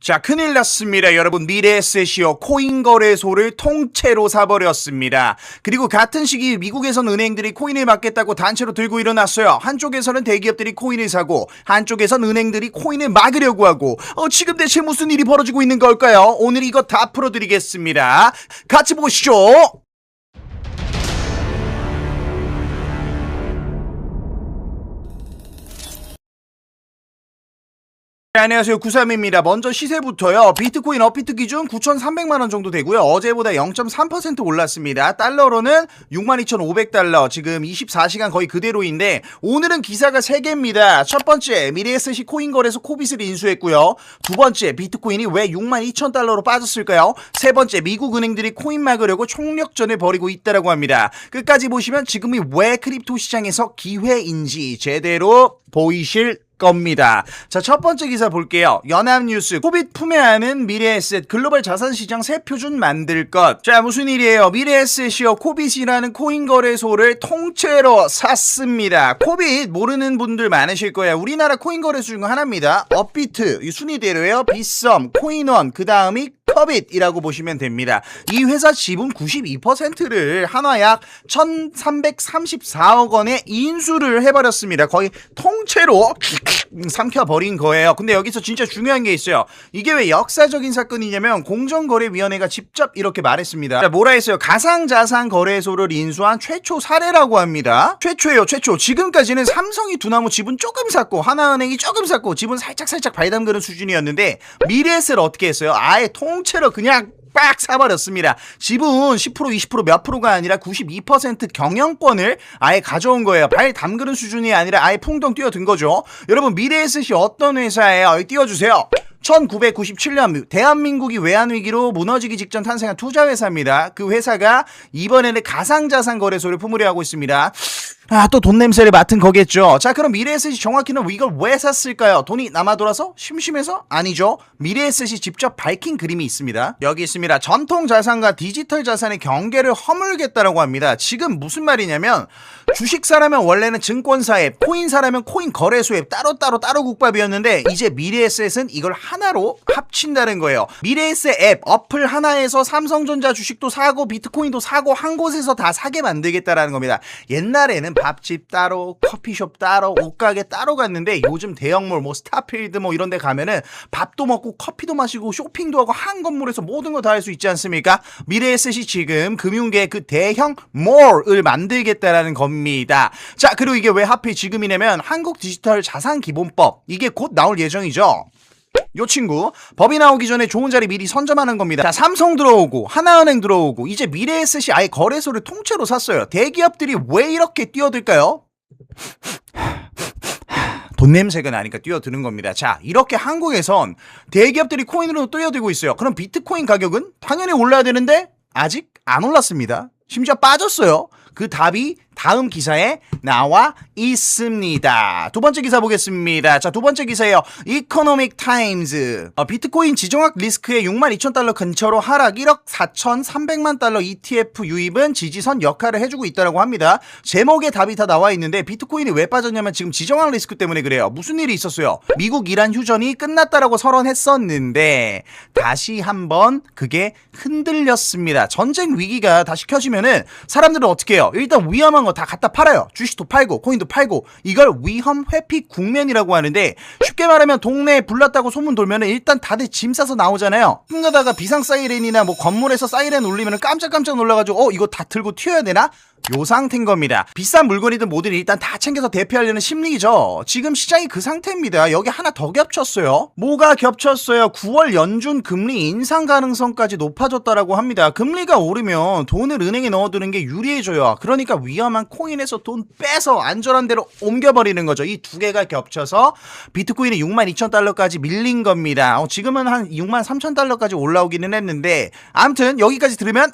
자, 큰일 났습니다. 여러분, 미래에셋이요. 코인 거래소를 통째로 사버렸습니다. 그리고 같은 시기 미국에선 은행들이 코인을 막겠다고 단체로 들고 일어났어요. 한쪽에서는 대기업들이 코인을 사고 한쪽에선 은행들이 코인을 막으려고 하고 지금 대체 무슨 일이 벌어지고 있는 걸까요? 오늘 이거 다 풀어드리겠습니다. 같이 보시죠. 네, 안녕하세요. 93입니다. 먼저 시세부터요. 비트코인 업비트 기준 9,300만원 정도 되고요. 어제보다 0.3% 올랐습니다. 달러로는 62,500달러. 지금 24시간 거의 그대로인데 오늘은 기사가 3개입니다. 첫 번째, 미래에셋이 코인 거래소 코빗을 인수했고요. 두 번째, 비트코인이 왜 62,000달러로 빠졌을까요? 세 번째, 미국 은행들이 코인 막으려고 총력전을 벌이고 있다고 합니다. 끝까지 보시면 지금이 왜 크립토 시장에서 기회인지 제대로 보이실 겁니다. 자, 첫 번째 기사 볼게요. 연합뉴스. 코빗 품에하는 미래에셋 글로벌 자산시장 새 표준 만들 것. 자, 무슨 일이에요? 미래에셋이요. 코빗이라는 코인 거래소를 통째로 샀습니다. 코빗 모르는 분들 많으실 거예요. 우리나라 코인 거래소 중 하나입니다. 업비트 순위대로예요. 빗썸, 코인원, 그 다음이 커빗이라고 보시면 됩니다. 이 회사 지분 92%를 한화약 1,334억 원에 인수를 해버렸습니다. 거의 통째로 삼켜버린 거예요. 근데 여기서 진짜 중요한 게 있어요. 이게 왜 역사적인 사건이냐면 공정거래위원회가 직접 이렇게 말했습니다. 자, 뭐라 했어요? 가상자산 거래소를 인수한 최초 사례라고 합니다. 최초예요, 최초. 지금까지는 삼성이 두나무 지분 조금 샀고 하나은행이 조금 샀고 지분 살짝 발담그는 수준이었는데 미래에셋을 어떻게 했어요? 아예 통째로 그냥 빡 사버렸습니다. 지분 10% 20% 몇 프로가 아니라 92% 경영권을 아예 가져온 거예요. 발 담그는 수준이 아니라 아예 풍덩 뛰어든 거죠. 여러분, 미래에셋이 어떤 회사예요? 띄워주세요. 1997년 대한민국이 외환위기로 무너지기 직전 탄생한 투자회사입니다. 그 회사가 이번에는 가상자산 거래소를 품으려 하고 있습니다. 또 돈 냄새를 맡은 거겠죠. 자, 그럼 미래에셋이 정확히는 이걸 왜 샀을까요? 돈이 남아 돌아서? 심심해서? 아니죠. 미래에셋이 직접 밝힌 그림이 있습니다. 여기 있습니다. 전통 자산과 디지털 자산의 경계를 허물겠다라고 합니다. 지금 무슨 말이냐면 주식사라면 원래는 증권사에, 코인사라면 코인 거래소에 따로 국밥이었는데 이제 미래에셋은 이걸 하나로 합친다는 거예요. 미래에셋 앱, 어플 하나에서 삼성전자 주식도 사고 비트코인도 사고 한 곳에서 다 사게 만들겠다라는 겁니다. 옛날에는 밥집 따로, 커피숍 따로, 옷가게 따로 갔는데 요즘 대형몰, 스타필드 이런 데 가면은 밥도 먹고 커피도 마시고 쇼핑도 하고 한 건물에서 모든 거 다 할 수 있지 않습니까? 미래에셋이 지금 금융계 그 대형 몰을 만들겠다라는 겁니다. 자, 그리고 이게 왜 하필 지금이냐면 한국 디지털 자산 기본법 이게 곧 나올 예정이죠. 요 친구 법이 나오기 전에 좋은 자리 미리 선점하는 겁니다. 자, 삼성 들어오고 하나은행 들어오고 이제 미래에셋이 아예 거래소를 통째로 샀어요. 대기업들이 왜 이렇게 뛰어들까요? 돈 냄새가 나니까 뛰어드는 겁니다. 자, 이렇게 한국에선 대기업들이 코인으로 뛰어들고 있어요. 그럼 비트코인 가격은 당연히 올라야 되는데 아직 안 올랐습니다. 심지어 빠졌어요. 그 답이 다음 기사에 나와 있습니다. 두 번째 기사 보겠습니다. 자, 두 번째 기사예요. 이코노믹 타임즈. 비트코인 지정학 리스크의 62,000달러 근처로 하락 1억 4,300만 달러 ETF 유입은 지지선 역할을 해주고 있다고 합니다. 제목에 답이 다 나와 있는데 비트코인이 왜 빠졌냐면 지금 지정학 리스크 때문에 그래요. 무슨 일이 있었어요? 미국 이란 휴전이 끝났다라고 선언했었는데 다시 한번 그게 흔들렸습니다. 전쟁 위기가 다시 켜지면은 사람들은 어떻게 해요? 일단 위험한 거 다 갖다 팔아요. 주식도 팔고 코인도 팔고 이걸 위험 회피 국면이라고 하는데 쉽게 말하면 동네에 불났다고 소문 돌면은 일단 다들 짐 싸서 나오잖아요. 그러다가 비상 사이렌이나 건물에서 사이렌 울리면은 깜짝 놀라가지고 이거 다 들고 튀어야 되나? 요 상태인 겁니다. 비싼 물건이든 뭐든 일단 다 챙겨서 대피하려는 심리죠. 지금 시장이 그 상태입니다. 여기 하나 더 겹쳤어요. 뭐가 겹쳤어요? 9월 연준 금리 인상 가능성까지 높아졌다라고 합니다. 금리가 오르면 돈을 은행에 넣어두는 게 유리해져요. 그러니까 위험한 코인에서 돈 빼서 안전한 데로 옮겨버리는 거죠. 이 두 개가 겹쳐서 비트코인이 62,000달러까지 밀린 겁니다. 지금은 한 63,000달러까지 올라오기는 했는데 아무튼 여기까지 들으면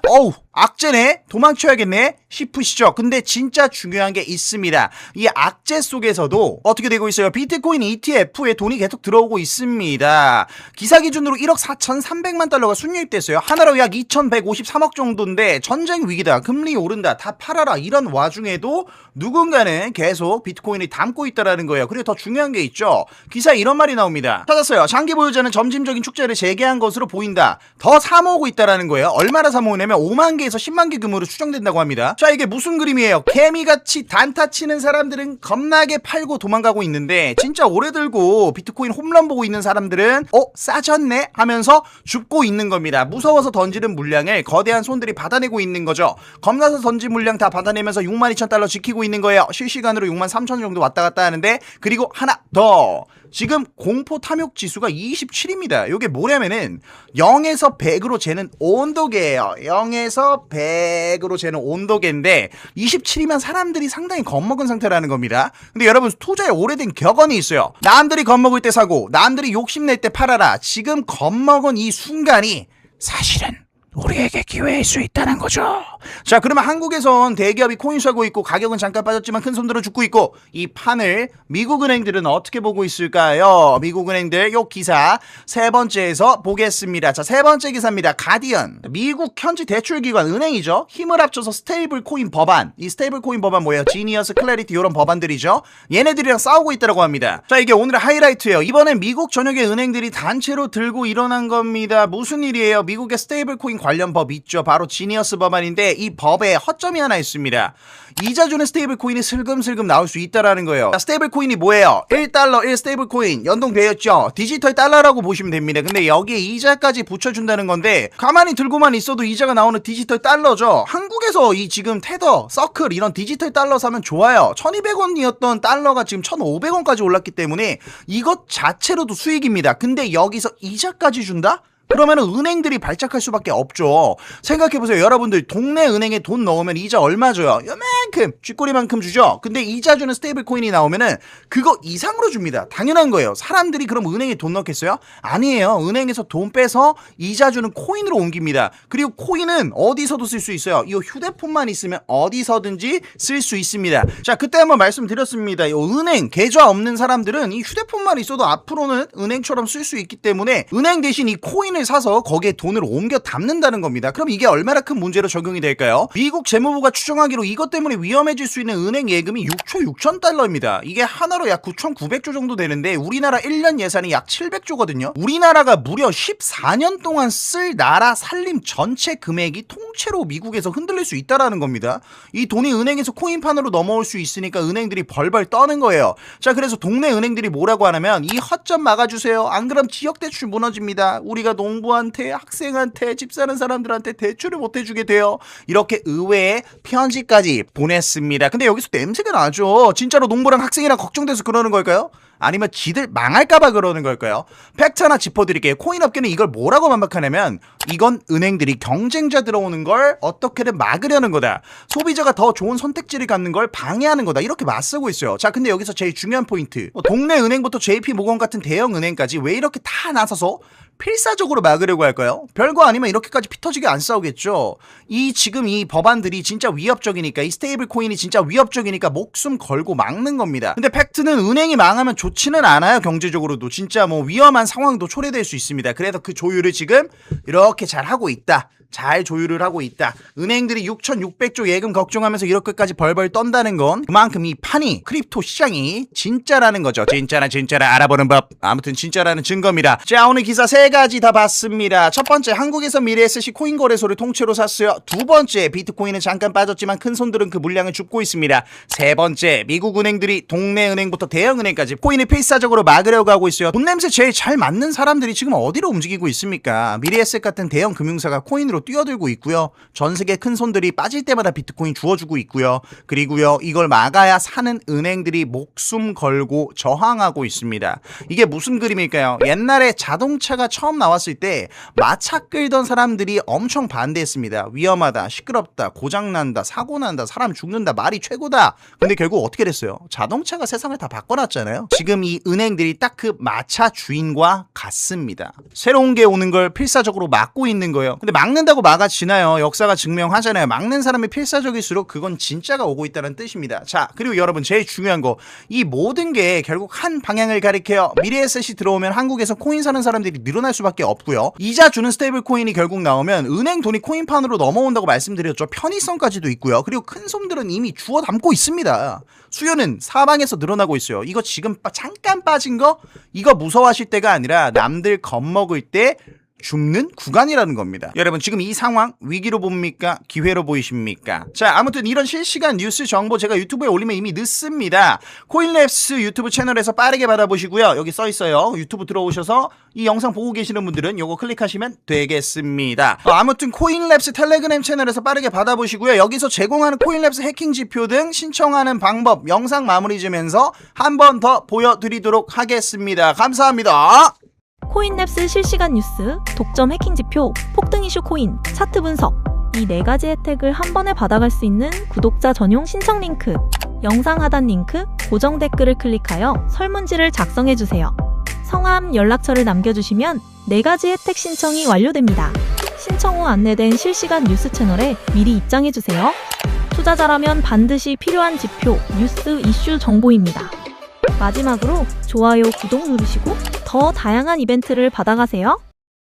악재네, 도망쳐야겠네 싶으 싶으시죠? 근데 진짜 중요한 게 있습니다. 이 악재 속에서도 어떻게 되고 있어요? 비트코인 ETF에 돈이 계속 들어오고 있습니다. 기사 기준으로 1억 4,300만 달러가 순유입됐어요. 하나로 약 2,153억 정도인데 전쟁 위기다, 금리 오른다, 다 팔아라, 이런 와중에도 누군가는 계속 비트코인을 담고 있다라는 거예요. 그리고 더 중요한 게 있죠. 기사에 이런 말이 나옵니다. 찾았어요. 장기 보유자는 점진적인 축제를 재개한 것으로 보인다. 더 사모으고 있다라는 거예요. 얼마나 사모으냐면 5만 개에서 10만 개 규모로 추정된다고 합니다. 자, 이게 무슨 그림이에요? 개미같이 단타 치는 사람들은 겁나게 팔고 도망가고 있는데 진짜 오래 들고 비트코인 홈런 보고 있는 사람들은 싸졌네 하면서 죽고 있는 겁니다. 무서워서 던지는 물량을 거대한 손들이 받아내고 있는 거죠. 겁나서 던진 물량 다 받아내면서 62,000달러 지키고 있는 거예요. 실시간으로 63,000 정도 왔다 갔다 하는데, 그리고 하나 더, 지금 공포 탐욕 지수가 27입니다. 이게 뭐냐면은 0에서 100으로 재는 온도계예요. 0에서 100으로 재는 온도계인데 27이면 사람들이 상당히 겁먹은 상태라는 겁니다. 근데 여러분, 투자에 오래된 격언이 있어요. 남들이 겁먹을 때 사고 남들이 욕심낼 때 팔아라. 지금 겁먹은 이 순간이 사실은 우리에게 기회일 수 있다는 거죠. 자, 그러면 한국에선 대기업이 코인 사고 있고 가격은 잠깐 빠졌지만 큰 손들어 죽고 있고, 이 판을 미국 은행들은 어떻게 보고 있을까요? 미국 은행들 요 기사 세 번째에서 보겠습니다. 자, 세 번째 기사입니다. 가디언. 미국 현지 대출기관 은행이죠. 힘을 합쳐서 스테이블 코인 법안. 이 스테이블 코인 법안 뭐예요? 지니어스, 클래리티, 이런 법안들이죠. 얘네들이랑 싸우고 있다고 합니다. 자, 이게 오늘의 하이라이트예요. 이번엔 미국 전역의 은행들이 단체로 들고 일어난 겁니다. 무슨 일이에요? 미국의 스테이블 코인 관련 법 있죠. 바로 지니어스 법안인데 이 법에 허점이 하나 있습니다. 이자 주는 스테이블 코인이 슬금슬금 나올 수 있다라는 거예요. 스테이블 코인이 뭐예요? 1달러 1 스테이블 코인 연동되었죠. 디지털 달러라고 보시면 됩니다. 근데 여기에 이자까지 붙여준다는 건데, 가만히 들고만 있어도 이자가 나오는 디지털 달러죠. 한국에서 이 지금 테더, 서클 이런 디지털 달러 사면 좋아요. 1,200원이었던 달러가 지금 1,500원까지 올랐기 때문에 이것 자체로도 수익입니다. 근데 여기서 이자까지 준다? 그러면은 은행들이 발작할 수밖에 없죠. 생각해보세요. 여러분들 동네 은행에 돈 넣으면 이자 얼마 줘요? 요만큼, 쥐꼬리만큼 주죠. 근데 이자 주는 스테이블 코인이 나오면은 그거 이상으로 줍니다. 당연한 거예요. 사람들이 그럼 은행에 돈 넣겠어요? 아니에요. 은행에서 돈 빼서 이자 주는 코인으로 옮깁니다. 그리고 코인은 어디서도 쓸 수 있어요. 이 휴대폰만 있으면 어디서든지 쓸 수 있습니다. 자, 그때 한번 말씀드렸습니다. 이 은행 계좌 없는 사람들은 이 휴대폰만 있어도 앞으로는 은행처럼 쓸 수 있기 때문에 은행 대신 이 코인을 사서 거기에 돈을 옮겨 담는다는 겁니다. 그럼 이게 얼마나 큰 문제로 적용이 될까요? 미국 재무부가 추정하기로 이것 때문에 위험해질 수 있는 은행 예금이 6조 6천 달러입니다. 이게 하나로 약 9,900조 정도 되는데 우리나라 1년 예산이 약 700조거든요. 우리나라가 무려 14년 동안 쓸 나라 살림 전체 금액이 통째로 미국에서 흔들릴 수 있다라는 겁니다. 이 돈이 은행에서 코인판으로 넘어올 수 있으니까 은행들이 벌벌 떠는 거예요. 자, 그래서 동네 은행들이 뭐라고 하냐면 이 허점 막아주세요. 안 그럼 지역대출 무너집니다. 우리가 농부한테, 학생한테, 집 사는 사람들한테 대출을 못 해주게 돼요. 이렇게 의회에 편지까지 보냈습니다. 근데 여기서 냄새가 나죠. 진짜로 농부랑 학생이랑 걱정돼서 그러는 걸까요? 아니면 지들 망할까봐 그러는 걸까요? 팩트 하나 짚어드릴게요. 코인 업계는 이걸 뭐라고 반박하냐면 이건 은행들이 경쟁자 들어오는 걸 어떻게든 막으려는 거다. 소비자가 더 좋은 선택지를 갖는 걸 방해하는 거다. 이렇게 맞서고 있어요. 자, 근데 여기서 제일 중요한 포인트. 동네 은행부터 JP모건 같은 대형 은행까지 왜 이렇게 다 나서서 필사적으로 막으려고 할까요? 별거 아니면 이렇게까지 피 터지게 안 싸우겠죠. 지금 이 법안들이 진짜 위협적이니까, 이 스테이블 코인이 진짜 위협적이니까 목숨 걸고 막는 겁니다. 근데 팩트는 은행이 망하면 좋지는 않아요. 경제적으로도 진짜 뭐 위험한 상황도 초래될 수 있습니다. 그래서 그 조율을 지금 이렇게 잘 하고 있다. 잘 조율을 하고 있다. 은행들이 6,600조 예금 걱정하면서 이렇게까지 벌벌 떤다는 건 그만큼 이 판이, 크립토 시장이 진짜라는 거죠. 진짜라 알아보는 법. 아무튼 진짜라는 증거입니다. 자, 오늘 기사 세 가지 다 봤습니다. 첫 번째, 한국에서 미래에셋이 코인 거래소를 통째로 샀어요. 두 번째, 비트코인은 잠깐 빠졌지만 큰 손들은 그 물량을 줍고 있습니다. 세 번째, 미국 은행들이 동네 은행부터 대형 은행까지 코인을 필사적으로 막으려고 하고 있어요. 돈 냄새 제일 잘 맞는 사람들이 지금 어디로 움직이고 있습니까? 미래에셋 같은 대형 금융사가 코인으로 뛰어들고 있고요. 전 세계 큰 손들이 빠질 때마다 비트코인 주워주고 있고요. 그리고요, 이걸 막아야 사는 은행들이 목숨 걸고 저항하고 있습니다. 이게 무슨 그림일까요? 옛날에 자동차가 처음 나왔을 때 마차 끌던 사람들이 엄청 반대했습니다. 위험하다, 시끄럽다, 고장난다, 사고난다, 사람 죽는다, 말이 최고다. 근데 결국 어떻게 됐어요? 자동차가 세상을 다 바꿔놨잖아요. 지금 이 은행들이 딱 그 마차 주인과 같습니다. 새로운 게 오는 걸 필사적으로 막고 있는 거예요. 근데 막는다고 막아지나요? 역사가 증명하잖아요. 막는 사람이 필사적일수록 그건 진짜가 오고 있다는 뜻입니다. 자, 그리고 여러분 제일 중요한 거, 이 모든 게 결국 한 방향을 가리켜요. 미래에셋이 들어오면 한국에서 코인 사는 사람들이 늘어날 수밖에 없고요. 이자 주는 스테이블 코인이 결국 나오면 은행 돈이 코인판으로 넘어온다고 말씀드렸죠. 편의성까지도 있고요. 그리고 큰 솜들은 이미 주워 담고 있습니다. 수요는 사방에서 늘어나고 있어요. 이거 지금 잠깐 빠진 거, 이거 무서워하실 때가 아니라 남들 겁먹을 때 죽는 구간이라는 겁니다. 여러분 지금 이 상황 위기로 봅니까? 기회로 보이십니까? 자, 아무튼 이런 실시간 뉴스 정보 제가 유튜브에 올리면 이미 늦습니다. 코인랩스 유튜브 채널에서 빠르게 받아보시고요. 여기 써있어요. 유튜브 들어오셔서 이 영상 보고 계시는 분들은 요거 클릭하시면 되겠습니다. 아무튼 코인랩스 텔레그램 채널에서 빠르게 받아보시고요. 여기서 제공하는 코인랩스 해킹 지표 등 신청하는 방법 영상 마무리 지면서 한 번 더 보여드리도록 하겠습니다. 감사합니다. 코인랩스 실시간 뉴스, 독점 해킹 지표, 폭등 이슈 코인, 차트 분석, 이 4가지 혜택을 한 번에 받아갈 수 있는 구독자 전용 신청 링크, 영상 하단 링크, 고정 댓글을 클릭하여 설문지를 작성해주세요. 성함, 연락처를 남겨주시면 4가지 혜택 신청이 완료됩니다. 신청 후 안내된 실시간 뉴스 채널에 미리 입장해주세요. 투자자라면 반드시 필요한 지표, 뉴스, 이슈 정보입니다. 마지막으로 좋아요, 구독 누르시고 더 다양한 이벤트를 받아가세요.